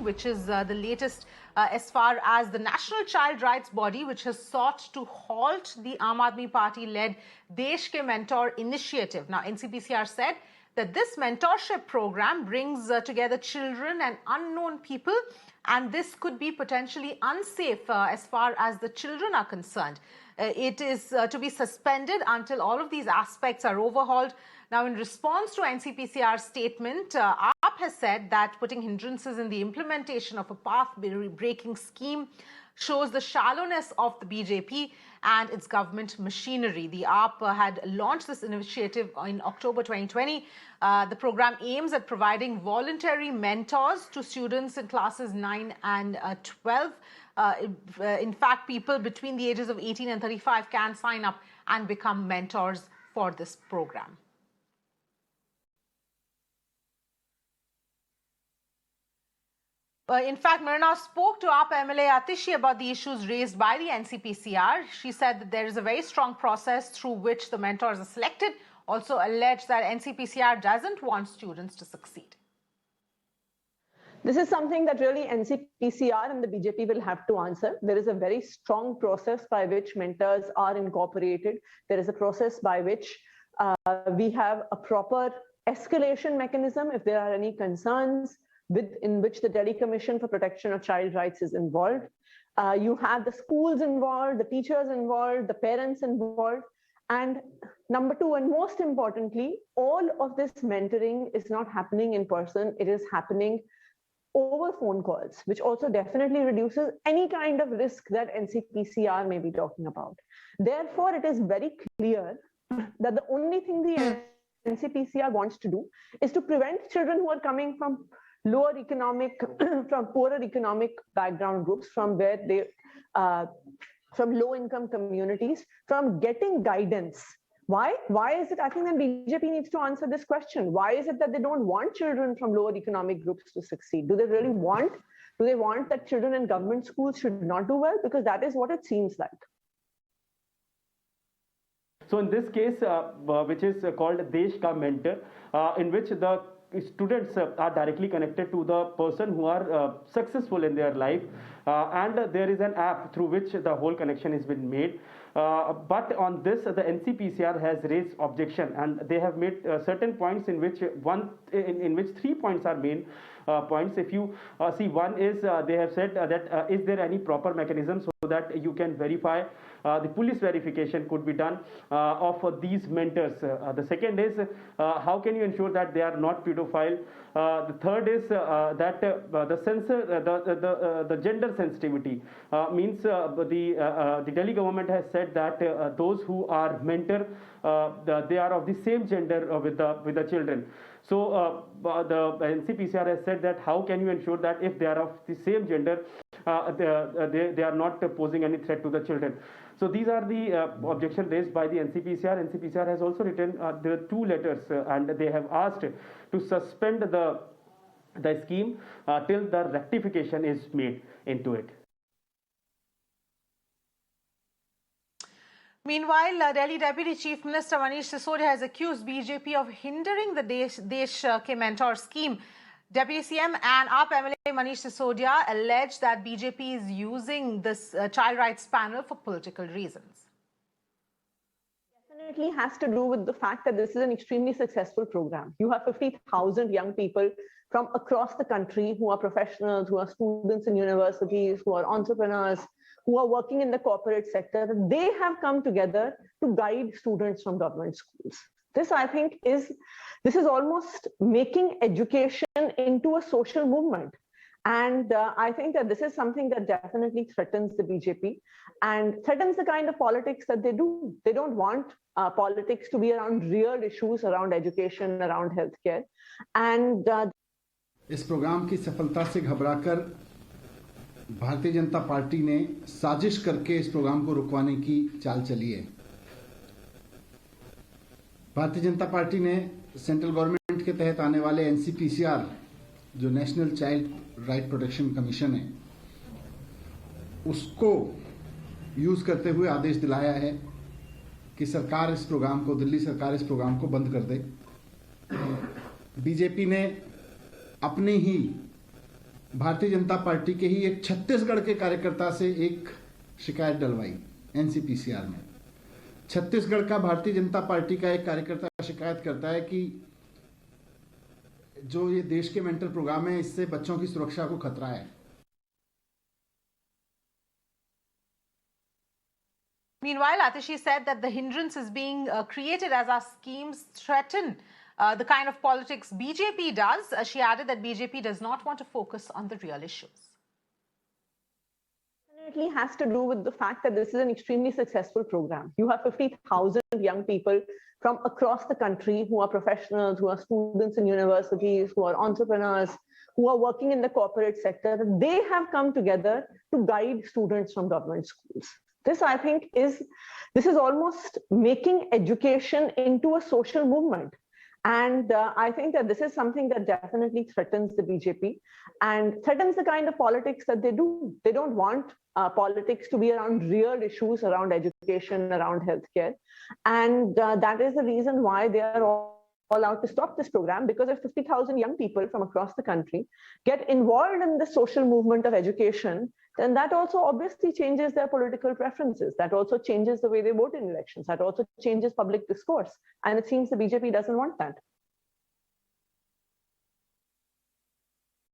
which is the latest as far as the national child rights body, which has sought to halt the Aam Admi Party led Desh Ke Mentor initiative. Now, NCPCR said that this mentorship program brings together children and unknown people, and this could be potentially unsafe as far as the children are concerned. It is to be suspended until all of these aspects are overhauled. Now, in response to NCPCR's statement, AAP has said that putting hindrances in the implementation of a path-breaking scheme shows the shallowness of the BJP and its government machinery. The AAP had launched this initiative in October 2020. The program aims at providing voluntary mentors to students in classes 9 and 12. In fact, people between the ages of 18 and 35 can sign up and become mentors for this program. In fact, Myrna spoke to AAP MLA Atishi about the issues raised by the NCPCR. She said that there is a very strong process through which the mentors are selected. Also alleged that NCPCR doesn't want students to succeed. This is something that really NCPCR and the BJP will have to answer. There is a very strong process by which mentors are incorporated. There is a process by which we have a proper escalation mechanism if there are any concerns in which the Delhi Commission for Protection of Child Rights is involved. You have the schools involved, the teachers involved, the parents involved. And number two, and most importantly, all of this mentoring is not happening in person. It is happening over phone calls, which also definitely reduces any kind of risk that NCPCR may be talking about. Therefore, it is very clear that the only thing the NCPCR wants to do is to prevent children who are coming from lower economic, from poorer economic background groups, from where they, from low-income communities, from getting guidance. Why? Why is it? I think that BJP needs to answer this question. Why is it that they don't want children from lower economic groups to succeed? Do they really want? Do they want that children in government schools should not do well? Because that is what it seems like. So in this case, which is called Desh Ke Mentor, in which the students are directly connected to the person who are successful in their life, and there is an app through which the whole connection has been made. But on this, the NCPCR has raised objection, and they have made certain points in which in which 3 points are main points. If you see, one is they have said that is there any proper mechanism so that you can verify, the police verification could be done of these mentors. The second is how can you ensure that they are not pedophile. The third is that the gender sensitivity means the Delhi government has said that those who are mentor, they are of the same gender with the children. So the NCPCR has said that how can you ensure that if they are of the same gender, they are not posing any threat to the children. So these are the objections raised by the NCPCR. NCPCR has also written there are 2 letters, and they have asked to suspend the scheme till the rectification is made into it. Meanwhile, Delhi Deputy Chief Minister Manish Sisodia has accused BJP of hindering the Desh Ke Mentor scheme. Deputy CM and AAP MLA Manish Sisodia alleged that BJP is using this child rights panel for political reasons. Definitely has to do with the fact that this is an extremely successful program. You have 50,000 young people from across the country who are professionals, who are students in universities, who are entrepreneurs, who are working in the corporate sector. They have come together to guide students from government schools. This, I think, is almost making education into a social movement. And I think that this is something that definitely threatens the BJP and threatens the kind of politics that they do. They don't want politics to be around real issues, around education, around healthcare. And इस programme की सफलता से घबराकर Bharatiya Janata party ने साजिश करके इस programme को रुकवाने की चाल चली है। भारतीय जनता पार्टी ने सेंट्रल गवर्नमेंट के तहत आने वाले एनसीपीसीआर, जो national child right protection commission है, उसको यूज करते हुए आदेश दिलाया है कि सरकार इस प्रोग्राम को, दिल्ली सरकार इस प्रोग्राम को बंद कर दे। बीजेपी ने अपने ही भारतीय जनता पार्टी के ही एक छत्तीसगढ़ के कार्यकर्ता से एक शिकायत डलवाई एनसीपीसीआर में। छत्तीसगढ़ का भारतीय जनता पार्टी का एक कार्यकर्ता शिकायत करता है कि जो ये देश के मेंटर प्रोग्राम है, इससे बच्चों की सुरक्षा को खतरा है। Meanwhile, Atishi said that the hindrances being created as our schemes threaten the kind of politics BJP does. She added that BJP does not want to focus on the real issues. Definitely has to do with the fact that this is an extremely successful program. You have 50,000 young people from across the country who are professionals, who are students in universities, who are entrepreneurs, who are working in the corporate sector. They have come together to guide students from government schools. This, I think, is almost making education into a social movement. And I think that this is something that definitely threatens the BJP and threatens the kind of politics that they do. They don't want politics to be around real issues, around education, around healthcare. And that is the reason why they are all out to stop this program, because if 50,000 young people from across the country get involved in the social movement of education, then that also obviously changes their political preferences. That also changes the way they vote in elections. That also changes public discourse. And it seems the BJP doesn't want that.